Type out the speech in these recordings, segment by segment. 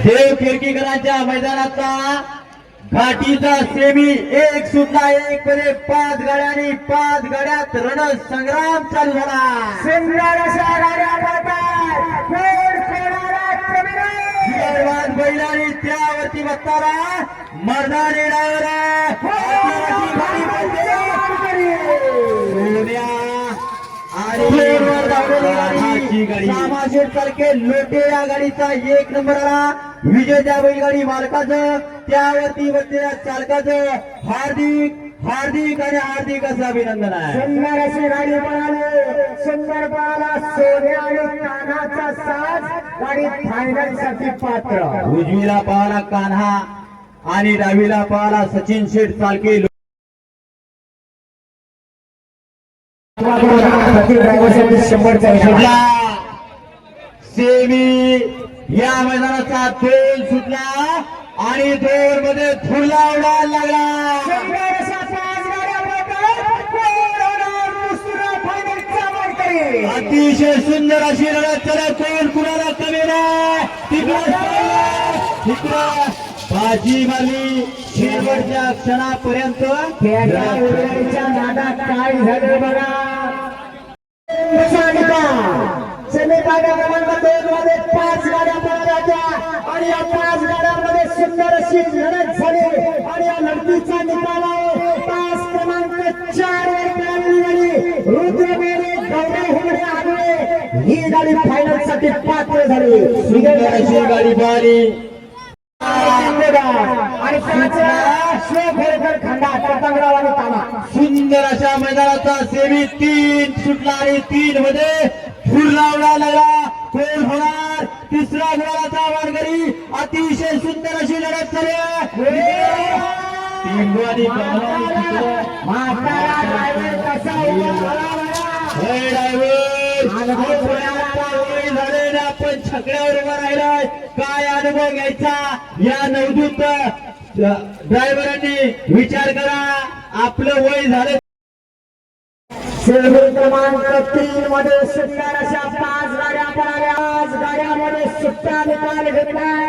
देव किरकीकरांच्या मैदानाचा घाटीचा semi एक सुद्धा एक मध्ये 5 गाड्यांनी 5 गाड्यात रणसंग्राम चालू झाला। सुंदर अशा गाड्या पळतात, कोण कोणाला कमी नाही। निर्वाद बैलांनी त्यावरती बसताना मर्दानी डायव्हर सोन्या आणि सामाशेर सारखे लोटे या गाडीचा 1 नंबर आला। विजय त्या बैलगाडी मालकाचं त्यावरती बसलेल्या चालकाचं हार्दिक हार्दिक आणि हार्दिक असं अभिनंदन आहे। सुंदर अशी गाडी पळाली, सुंदर पळाला सोन्या आणि कान्हाचा साज, गाडी फायनल साठी पात्र। उजवीला पळाला कान्हा आणि डावीला पळाला सचिन शेठ चालके। सुटला सेमी या मैदानाचा 2 सुटला आणि 2 मध्ये धुरला उडायला लागला। सुंदर अशा 5 गाड्या पळतात, कोण होणार दुसरा फायनलचा मानकरी। अतिशय सुंदर अशी लढत चालत, कोण कुणाला कमी नाही। तिकडं बाजी मारली शेवटच्या क्षणापर्यंत। त्या नादात काय झालं बघा। सेमी फायनल क्रमांक 2 मध्ये 5 गाड्या पळाल्या आणि या 5 गाड्यांमध्ये सुंदर अशी लढत झाली आणि या लढतीचा निकाल आहे तास क्रमांक 4 वर पळालेली गाडी रुद्रमेरे गौरव हुमरे आगळे ही गाडी फायनल साठी पात्र झाली। सुंदर अशी गाडी पळाली आणि शिवखेडकर खंडा प्रतापराव आणि ताना। सुंदर अशा मैदानाचा सेमी 3 सुटला आणि 3 मध्ये धुरला उडायला लागला। कोण होणार तिसरा गुलालाचा मानकरी। अतिशय सुंदर अशी लढत झाली। आपण छकड्यावर उभा राहिलाय, काय अनुभव घ्यायचा या नवदूत ड्रायव्हरांनी विचार करा। आपलं वय झालं। सेमी क्रमांक 3 मध्ये सुंदर अशा 5 गाड्या पळाल्या, 5 गाड्यामध्ये सुट्टा निकाल घेतलाय।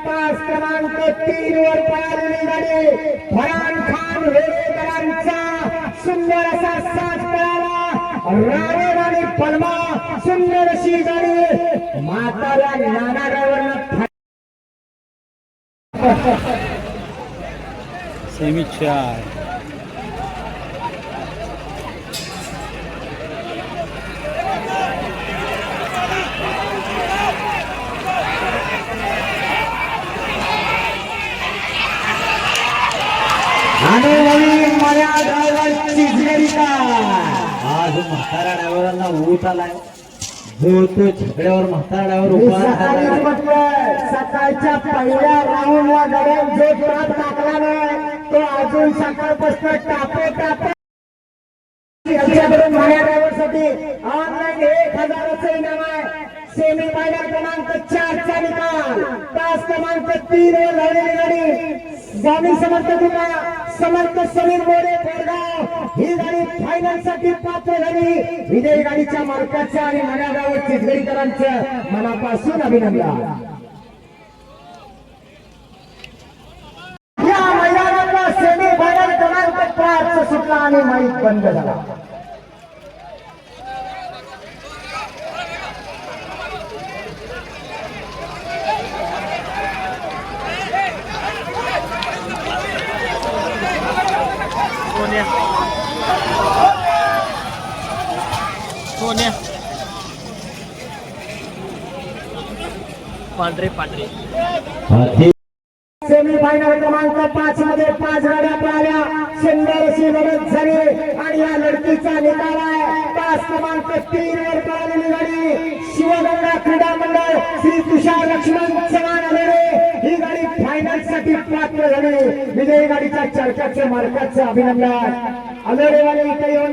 तास क्रमांक 3 वर पळालेली गाडी फरान खान वेळेकरांचा सुंदर असा साज पळाला। रावण आणि पलमा सुंदर अशी गाडी म्हाताऱ्या नाना ड्रायव्हरनं सेमी 4 अनुभवी माया ड्रायव्हर चिजलेली का आज म्हातारा ड्रायव्हरांना ऊट आलाय। जो तो छकड्यावर म्हातारा ड्रायव्हर उभा राहिला। सकाळच्या पहिल्या राऊंडला गाड्यात जो ट्राप टाकला नाही तो अजून सकाळपासून टापे माया ड्रायव्हरसाठी ऑनलाईन 1000चं इनाम आहे। सेमी फायनल क्रमांक 4 चा निकाल तास क्रमांक 3 वर लढलेली गाडी स्वामी समर्थ गुना समर्थ समीर मोरे पेडगाव ही गाडी फायनल साठी पात्र झाली। विजयी गाडीच्या मालकाचं आणि मनागावर चिखलीकरांचं मनापासून अभिनंदन। या मैदानातला सेमी फायनल क्रमांक 5 सुटला आणि माईक बंद झाला। सोन्या पांढरे पांढरे सेमी फायनल क्रमांक 5 मध्ये 5 गाड्या पळाल्या, सुंदर अशी लढत झाली आणि या लढतीचा निकाल आहे तास क्रमांक 3 वर पळालेली गाडी शिवगंगा क्रीडा मंडळ श्री तुषार लक्ष्मण चव्हाण आलेले ही गाडी फायनल साठी पात्र झाली। विजयी गाडीच्या चालकाचे मालकाचं अभिनंदन। आलेले इथे येऊन